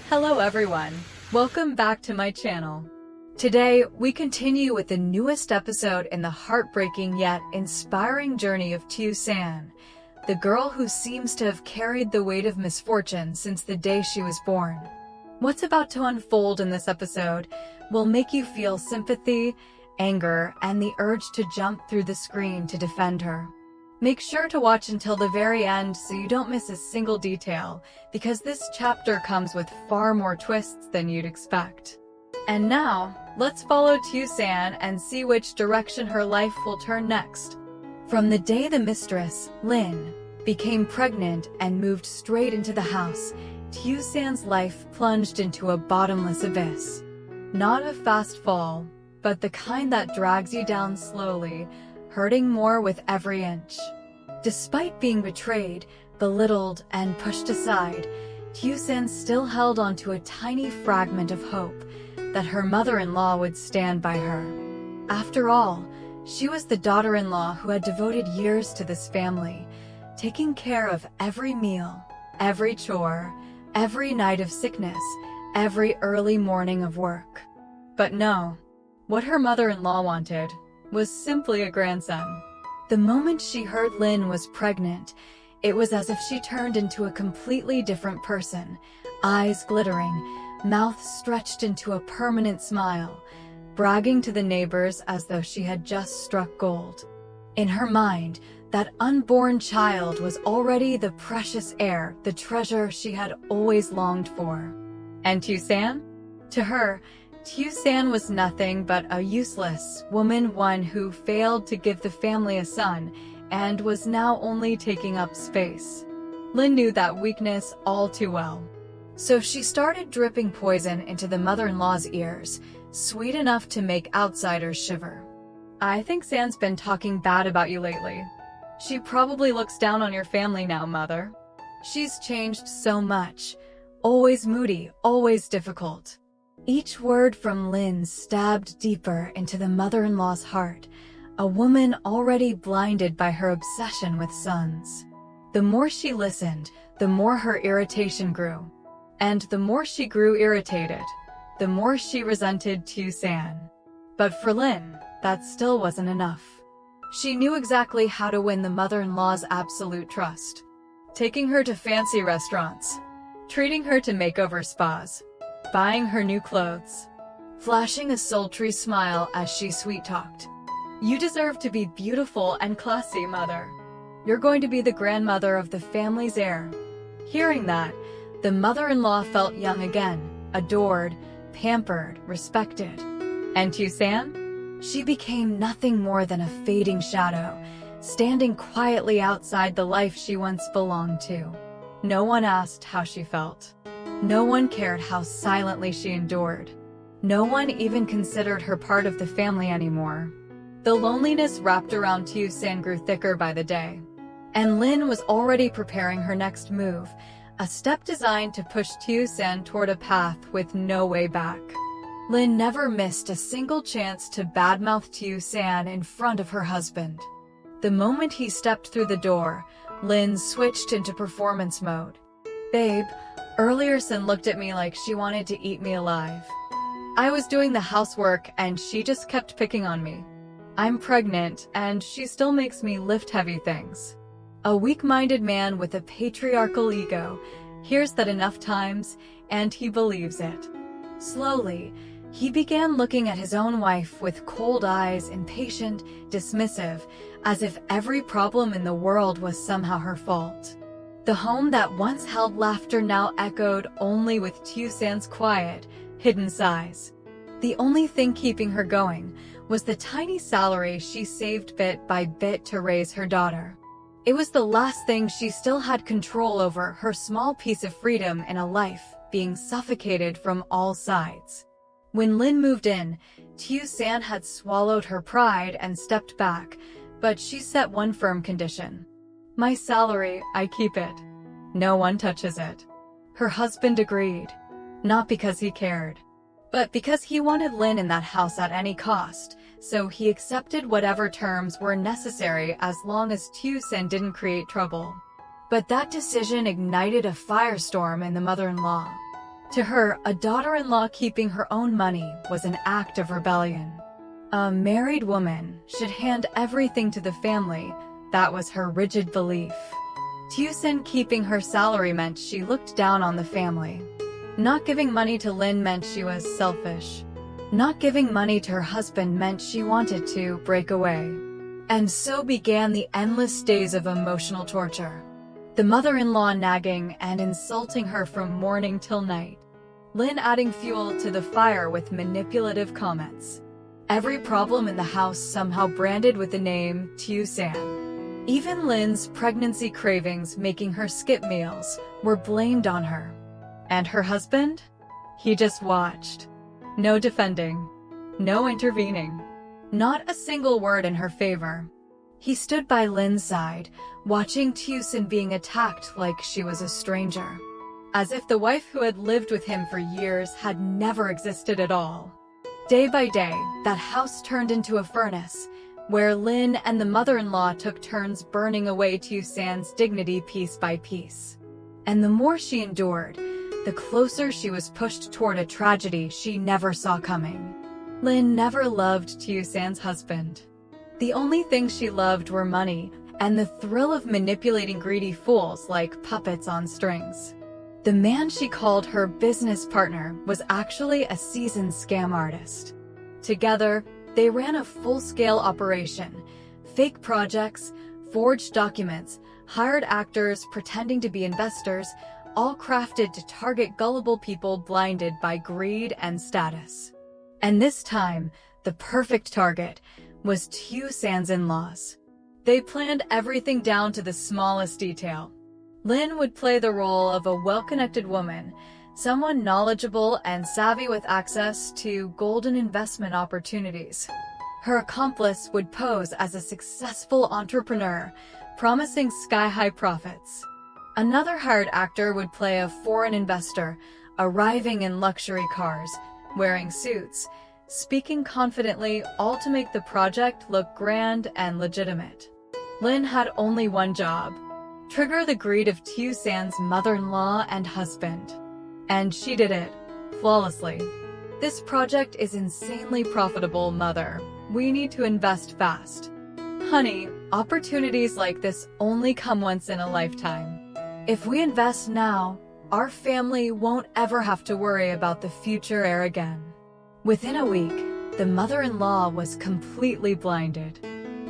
Hello everyone, welcome back to my channel. Today, we continue with the newest episode in the heartbreaking yet inspiring journey of Tiểu San, the girl who seems to have carried the weight of misfortune since the day she was born. What's about to unfold in this episode will make you feel sympathy, anger, and the urge to jump through the screen to defend her. Make sure to watch until the very end so you don't miss a single detail, because this chapter comes with far more twists than you'd expect. And now, let's follow Tiểu San and see which direction her life will turn next. From the day the mistress, Lynn, became pregnant and moved straight into the house, Tiểu San's life plunged into a bottomless abyss. Not a fast fall, but the kind that drags you down slowly, hurting more with every inch. Despite being betrayed, belittled, and pushed aside, Tiểu San still held onto a tiny fragment of hope that her mother-in-law would stand by her. After all, she was the daughter-in-law who had devoted years to this family, taking care of every meal, every chore, every night of sickness, every early morning of work. But no, what her mother-in-law wanted was simply a grandson. The moment she heard Lynn was pregnant, it was as if she turned into a completely different person, eyes glittering, mouth stretched into a permanent smile, bragging to the neighbors as though she had just struck gold. In her mind, that unborn child was already the precious heir, the treasure she had always longed for. And Tiểu San? To her, Tiểu San was nothing but a useless woman, one who failed to give the family a son and was now only taking up space. Lynn knew that weakness all too well. So she started dripping poison into the mother-in-law's ears, sweet enough to make outsiders shiver. "I think San's been talking bad about you lately. She probably looks down on your family now, mother. She's changed so much. Always moody, always difficult." Each word from Lynn stabbed deeper into the mother-in-law's heart, a woman already blinded by her obsession with sons. The more she listened, the more her irritation grew. And the more she grew irritated, the more she resented Tiểu San. But for Lynn, that still wasn't enough. She knew exactly how to win the mother-in-law's absolute trust. Taking her to fancy restaurants, treating her to makeover spas, buying her new clothes, flashing a sultry smile as she sweet-talked. "You deserve to be beautiful and classy, mother. You're going to be the grandmother of the family's heir." Hearing that, the mother-in-law felt young again, adored, pampered, respected. And Tiểu San? She became nothing more than a fading shadow, standing quietly outside the life she once belonged to. No one asked how she felt. No one cared how silently she endured. No one even considered her part of the family anymore. The loneliness wrapped around Tiểu San grew thicker by the day. And Lynn was already preparing her next move, a step designed to push Tiểu San toward a path with no way back. Lynn never missed a single chance to badmouth Tiểu San in front of her husband. The moment he stepped through the door, Lynn switched into performance mode. "Babe, earlier Sin looked at me like she wanted to eat me alive. I was doing the housework and she just kept picking on me. I'm pregnant and she still makes me lift heavy things." A weak-minded man with a patriarchal ego hears that enough times, and he believes it. Slowly, he began looking at his own wife with cold eyes, impatient, dismissive, as if every problem in the world was somehow her fault. The home that once held laughter now echoed only with Tiểu San's quiet, hidden sighs. The only thing keeping her going was the tiny salary she saved bit by bit to raise her daughter. It was the last thing she still had control over, her small piece of freedom in a life being suffocated from all sides. When Lynn moved in, Tiểu San had swallowed her pride and stepped back, but she set one firm condition. "My salary, I keep it. No one touches it." Her husband agreed, not because he cared, but because he wanted Lynn in that house at any cost, so he accepted whatever terms were necessary as long as Tiểu San didn't create trouble. But that decision ignited a firestorm in the mother-in-law. To her, a daughter-in-law keeping her own money was an act of rebellion. A married woman should hand everything to the family. That was her rigid belief. Tiểu San keeping her salary meant she looked down on the family. Not giving money to Lin meant she was selfish. Not giving money to her husband meant she wanted to break away. And so began the endless days of emotional torture. The mother-in-law nagging and insulting her from morning till night. Lin adding fuel to the fire with manipulative comments. Every problem in the house somehow branded with the name Tiểu San. Even Lin's pregnancy cravings making her skip meals were blamed on her. And her husband? He just watched. No defending. No intervening. Not a single word in her favor. He stood by Lin's side, watching Tiểu San being attacked like she was a stranger. As if the wife who had lived with him for years had never existed at all. Day by day, that house turned into a furnace, where Lin and the mother-in-law took turns burning away Tiểu San's dignity piece by piece. And the more she endured, the closer she was pushed toward a tragedy she never saw coming. Lin never loved Tiểu San's husband. The only things she loved were money and the thrill of manipulating greedy fools like puppets on strings. The man she called her business partner was actually a seasoned scam artist. Together, they ran a full-scale operation, fake projects, forged documents, hired actors pretending to be investors, all crafted to target gullible people blinded by greed and status. And this time, the perfect target was Tiểu San's in-laws. They planned everything down to the smallest detail. Lin would play the role of a well-connected woman, someone knowledgeable and savvy with access to golden investment opportunities. Her accomplice would pose as a successful entrepreneur, promising sky-high profits. Another hired actor would play a foreign investor, arriving in luxury cars, wearing suits, speaking confidently, all to make the project look grand and legitimate. Lin had only one job: trigger the greed of Tiểu San's mother-in-law and husband. And she did it, flawlessly. This project is insanely profitable, mother. We need to invest fast. Honey, opportunities like this only come once in a lifetime. If we invest now, our family won't ever have to worry about the future heir again. Within a week, the mother-in-law was completely blinded.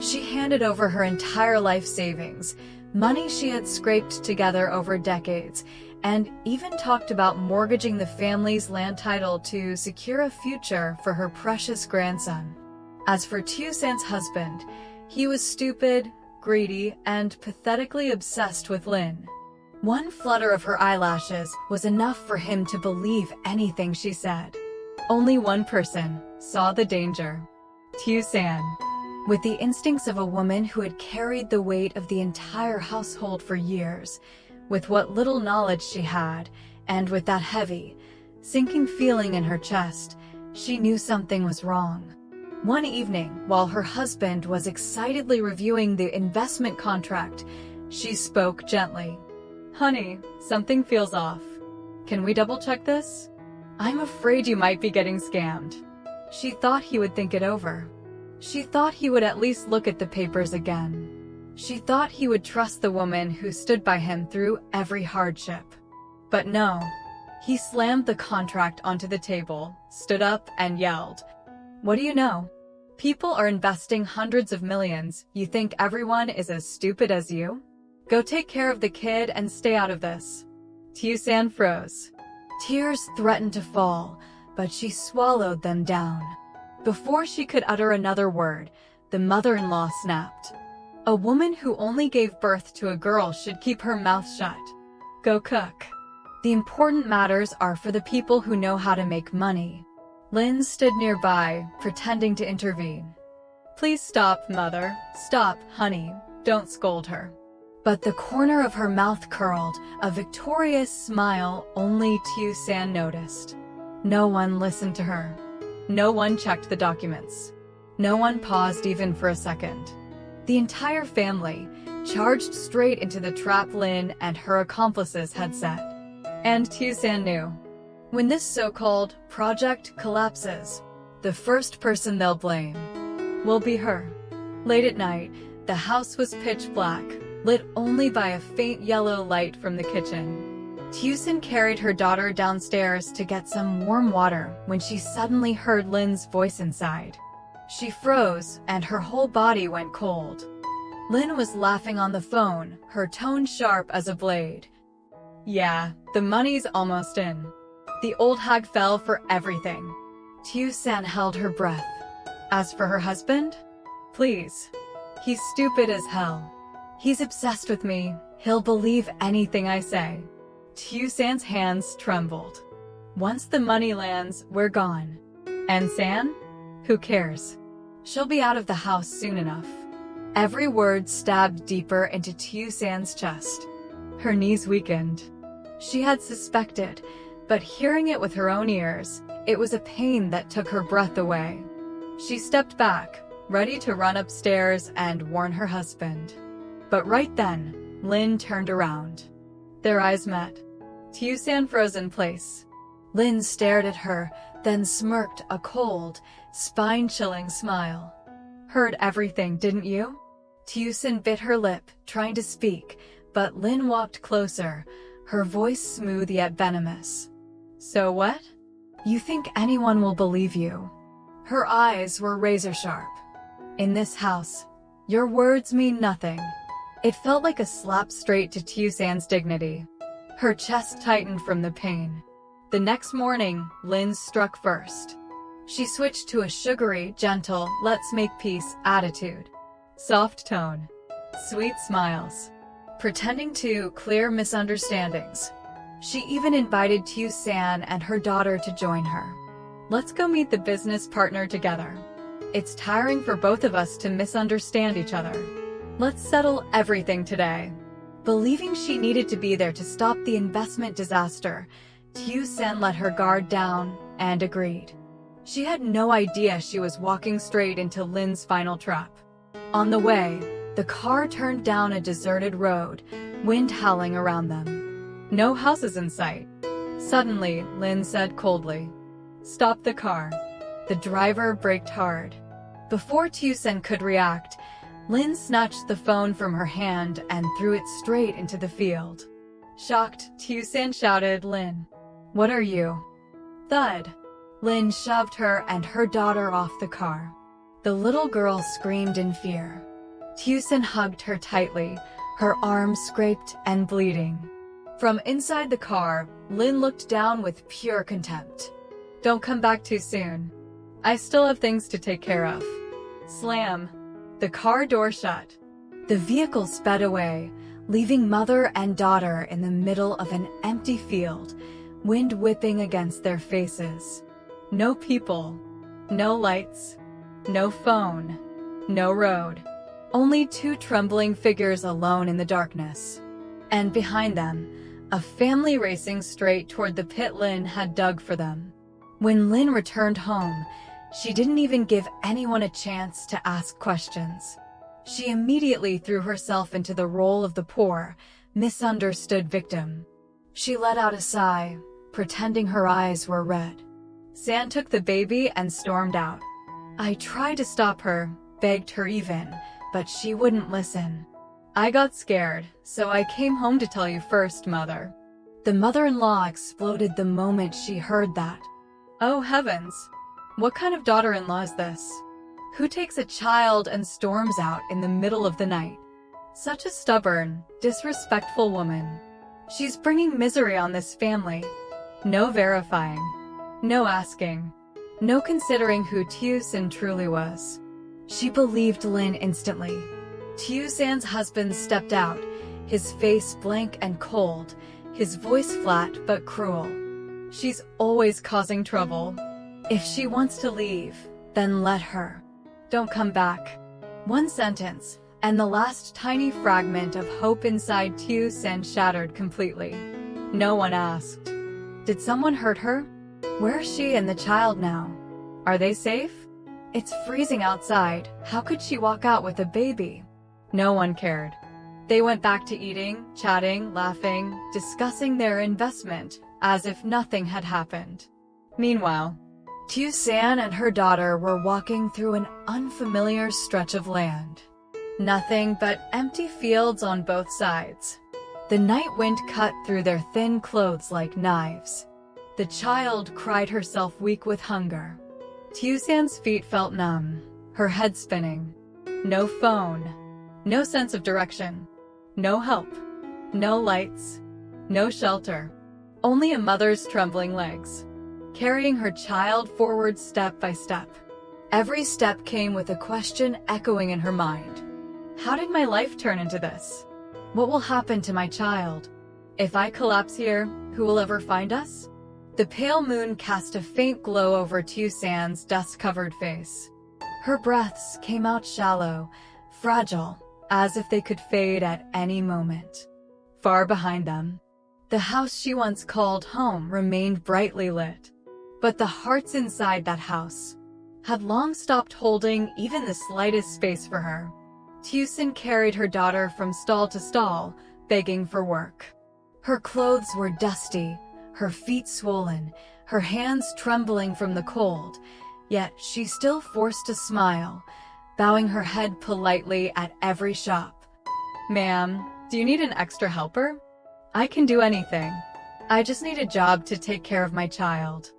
She handed over her entire life savings, money she had scraped together over decades, and even talked about mortgaging the family's land title to secure a future for her precious grandson. As for Tiểu San's husband, he was stupid, greedy, and pathetically obsessed with Lin. One flutter of her eyelashes was enough for him to believe anything she said. Only one person saw the danger: Tiểu San. With the instincts of a woman who had carried the weight of the entire household for years, with what little knowledge she had, and with that heavy, sinking feeling in her chest, she knew something was wrong. One evening, while her husband was excitedly reviewing the investment contract, she spoke gently. "Honey, something feels off. Can we double-check this? I'm afraid you might be getting scammed." She thought he would think it over. She thought he would at least look at the papers again. She thought he would trust the woman who stood by him through every hardship. But no. He slammed the contract onto the table, stood up, and yelled, "What do you know? People are investing hundreds of millions. You think everyone is as stupid as you? Go take care of the kid and stay out of this." Tiểu San froze. Tears threatened to fall, but she swallowed them down. Before she could utter another word, the mother-in-law snapped. "A woman who only gave birth to a girl should keep her mouth shut. Go cook. The important matters are for the people who know how to make money." Lin stood nearby, pretending to intervene. "Please stop, mother. Stop, honey. Don't scold her." But the corner of her mouth curled, a victorious smile only Tiểu San noticed. No one listened to her. No one checked the documents. No one paused even for a second. The entire family charged straight into the trap Lin and her accomplices had set. And Tiểu San knew. When this so-called project collapses, the first person they'll blame will be her. Late at night, the house was pitch black, lit only by a faint yellow light from the kitchen. Tiểu San carried her daughter downstairs to get some warm water when she suddenly heard Lynn's voice inside. She froze, and her whole body went cold. Lynn was laughing on the phone, her tone sharp as a blade. "Yeah, the money's almost in." The old hag fell for everything. Tiểu San held her breath. As for her husband? Please. He's stupid as hell. He's obsessed with me. He'll believe anything I say. Tiểu San's hands trembled. Once the money lands, we're gone. And San? Who cares? She'll be out of the house soon enough. Every word stabbed deeper into Tiểu San's chest. Her knees weakened. She had suspected, but hearing it with her own ears, it was a pain that took her breath away. She stepped back, ready to run upstairs and warn her husband. But right then, Lynn turned around. Their eyes met. Tiểu San froze in place. Lynn stared at her, then smirked a cold, spine-chilling smile. "Heard everything, didn't you?" Tiểu San bit her lip, trying to speak, but Lynn walked closer, her voice smooth yet venomous. "So what? You think anyone will believe you?" Her eyes were razor-sharp. "In this house, your words mean nothing." It felt like a slap straight to Tiểu San's dignity. Her chest tightened from the pain. The next morning, Lynn struck first. She switched to a sugary, gentle, let's make peace attitude. Soft tone. Sweet smiles. Pretending to clear misunderstandings. She even invited Tiểu San and her daughter to join her. "Let's go meet the business partner together. It's tiring for both of us to misunderstand each other. Let's settle everything today." Believing she needed to be there to stop the investment disaster, Tiểu San let her guard down and agreed. She had no idea she was walking straight into Lynn's final trap. On the way, the car turned down a deserted road, wind howling around them. No houses in sight. Suddenly, Lynn said coldly, "Stop the car." The driver braked hard. Before Tiểu San could react, Lynn snatched the phone from her hand and threw it straight into the field. Shocked, Tiểu San shouted, "Lynn, what are you?" Thud. Lynn shoved her and her daughter off the car. The little girl screamed in fear. Tiểu San hugged her tightly, her arms scraped and bleeding. From inside the car, Lynn looked down with pure contempt. "Don't come back too soon. I still have things to take care of." Slam. The car door shut. The vehicle sped away, leaving mother and daughter in the middle of an empty field, wind whipping against their faces. No people, no lights, no phone, no road. Only two trembling figures alone in the darkness. And behind them, a family racing straight toward the pit Lynn had dug for them. When Lynn returned home, she didn't even give anyone a chance to ask questions. She immediately threw herself into the role of the poor, misunderstood victim. She let out a sigh, pretending her eyes were red. San took the baby and stormed out. I tried to stop her, begged her even, but she wouldn't listen. "I got scared, so I came home to tell you first, Mother." The mother-in-law exploded the moment she heard that. Oh heavens! What kind of daughter-in-law is this? Who takes a child and storms out in the middle of the night? Such a stubborn, disrespectful woman. She's bringing misery on this family. No verifying. No asking. No considering who Tiểu San truly was. She believed Lynn instantly. Tiểu San's husband stepped out, his face blank and cold, his voice flat but cruel. "She's always causing trouble. If she wants to leave, then let her. Don't come back." One sentence, and the last tiny fragment of hope inside Tiểu San shattered completely. No one asked. Did someone hurt her? Where is she and the child now? Are they safe? It's freezing outside. How could she walk out with a baby? No one cared. They went back to eating, chatting, laughing, discussing their investment, as if nothing had happened. Meanwhile, Tiểu San and her daughter were walking through an unfamiliar stretch of land. Nothing but empty fields on both sides. The night wind cut through their thin clothes like knives. The child cried herself weak with hunger. Tiểu San's feet felt numb, her head spinning. No phone, no sense of direction, no help, no lights, no shelter. Only a mother's trembling legs, carrying her child forward step by step. Every step came with a question echoing in her mind. How did my life turn into this? What will happen to my child? If I collapse here, who will ever find us? The pale moon cast a faint glow over Tiểu San's dust-covered face. Her breaths came out shallow, fragile, as if they could fade at any moment. Far behind them, the house she once called home remained brightly lit. But the hearts inside that house had long stopped holding even the slightest space for her. Tiểu San carried her daughter from stall to stall, begging for work. Her clothes were dusty, her feet swollen, her hands trembling from the cold, yet she still forced a smile, bowing her head politely at every shop. "Ma'am, do you need an extra helper? I can do anything. I just need a job to take care of my child."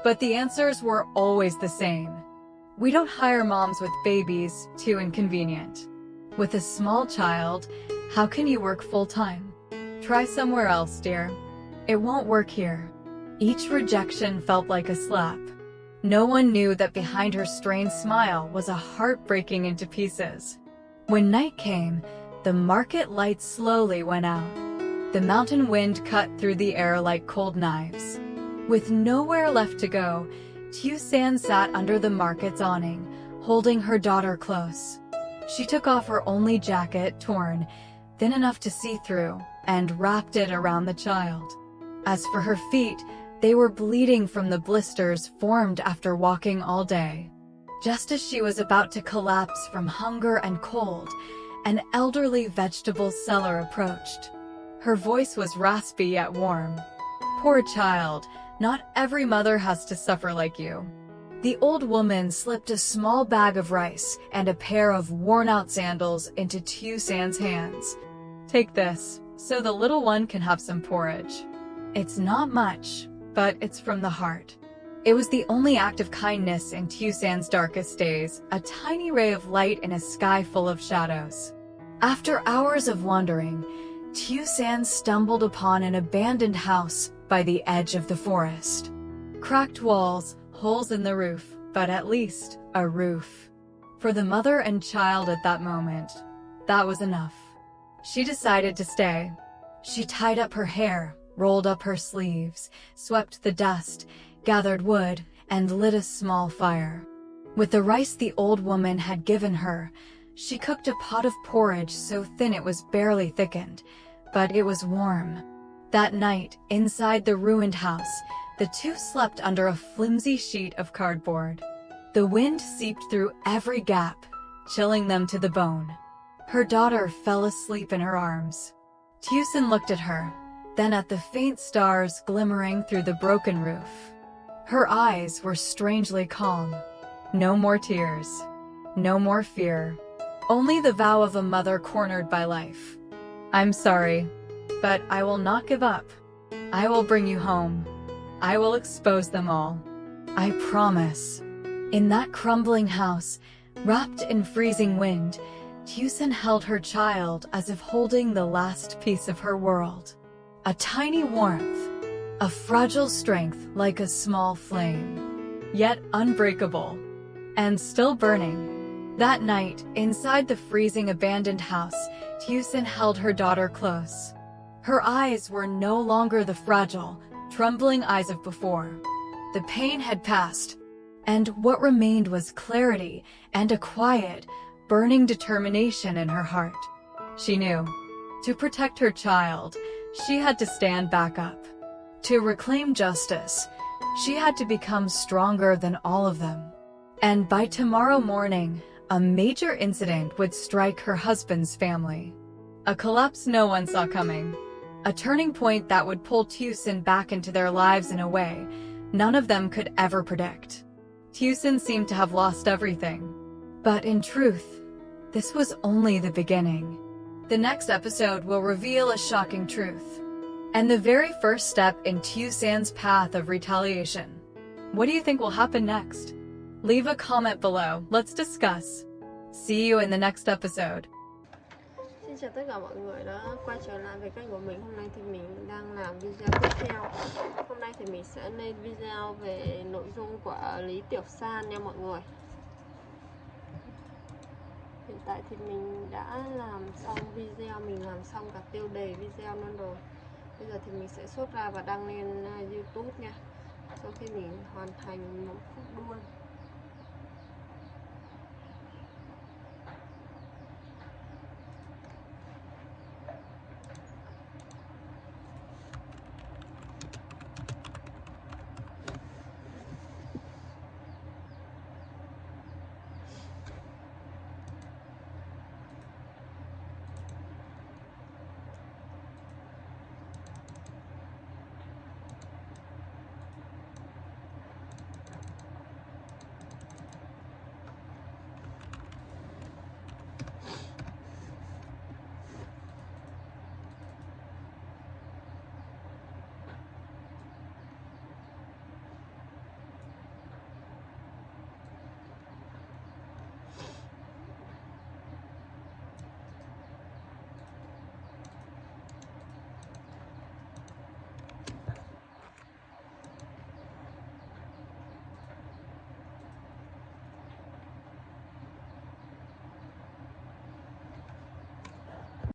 But the answers were always the same. "We don't hire moms with babies, too inconvenient. With a small child, how can you work full-time? Try somewhere else, dear. It won't work here." Each rejection felt like a slap. No one knew that behind her strained smile was a heart breaking into pieces. When night came, the market lights slowly went out. The mountain wind cut through the air like cold knives. With nowhere left to go, Tiểu San sat under the market's awning, holding her daughter close. She took off her only jacket, torn, thin enough to see through, and wrapped it around the child. As for her feet, they were bleeding from the blisters formed after walking all day. Just as she was about to collapse from hunger and cold, an elderly vegetable seller approached. Her voice was raspy yet warm. "Poor child, not every mother has to suffer like you." The old woman slipped a small bag of rice and a pair of worn-out sandals into Tiểu San's hands. "Take this, so the little one can have some porridge. It's not much, but it's from the heart." It was the only act of kindness in Tiểu San's darkest days, a tiny ray of light in a sky full of shadows. After hours of wandering, Tiểu San stumbled upon an abandoned house by the edge of the forest. Cracked walls, holes in the roof, but at least a roof. For the mother and child at that moment, that was enough. She decided to stay. She tied up her hair, rolled up her sleeves, swept the dust, gathered wood, and lit a small fire. With the rice the old woman had given her, she cooked a pot of porridge so thin it was barely thickened, but it was warm. That night, inside the ruined house, the two slept under a flimsy sheet of cardboard. The wind seeped through every gap, chilling them to the bone. Her daughter fell asleep in her arms. Tiểu San looked at her, then at the faint stars glimmering through the broken roof. Her eyes were strangely calm. No more tears. No more fear. Only the vow of a mother cornered by life. "I'm sorry, but I will not give up. I will bring you home. I will expose them all. I promise." In that crumbling house, wrapped in freezing wind, Tiểu San held her child as if holding the last piece of her world. A tiny warmth, a fragile strength like a small flame, yet unbreakable, and still burning. That night, inside the freezing abandoned house, Tiểu San held her daughter close. Her eyes were no longer the fragile, trembling eyes of before. The pain had passed, and what remained was clarity and a quiet, burning determination in her heart. She knew, to protect her child, she had to stand back up. To reclaim justice, she had to become stronger than all of them. And by tomorrow morning, a major incident would strike her husband's family. A collapse no one saw coming. a turning point that would pull Tiểu San back into their lives in a way none of them could ever predict. Tiểu San seemed to have lost everything. But in truth, this was only the beginning. The next episode will reveal a shocking truth, and the very first step in Tiểu San's path of retaliation. What do you think will happen next? Leave a comment below, let's discuss. See you in the next episode. Xin chào tất cả mọi người đã quay trở lại với kênh của mình. Hôm nay thì mình đang làm video tiếp theo. Hôm nay thì mình sẽ lên video về nội dung của Lý Tiểu San nha mọi người. Hiện tại thì mình đã làm xong video, mình làm xong cả tiêu đề video luôn rồi. Bây giờ thì mình sẽ xuất ra và đăng lên YouTube nha. Sau khi mình hoàn thành một phút luôn.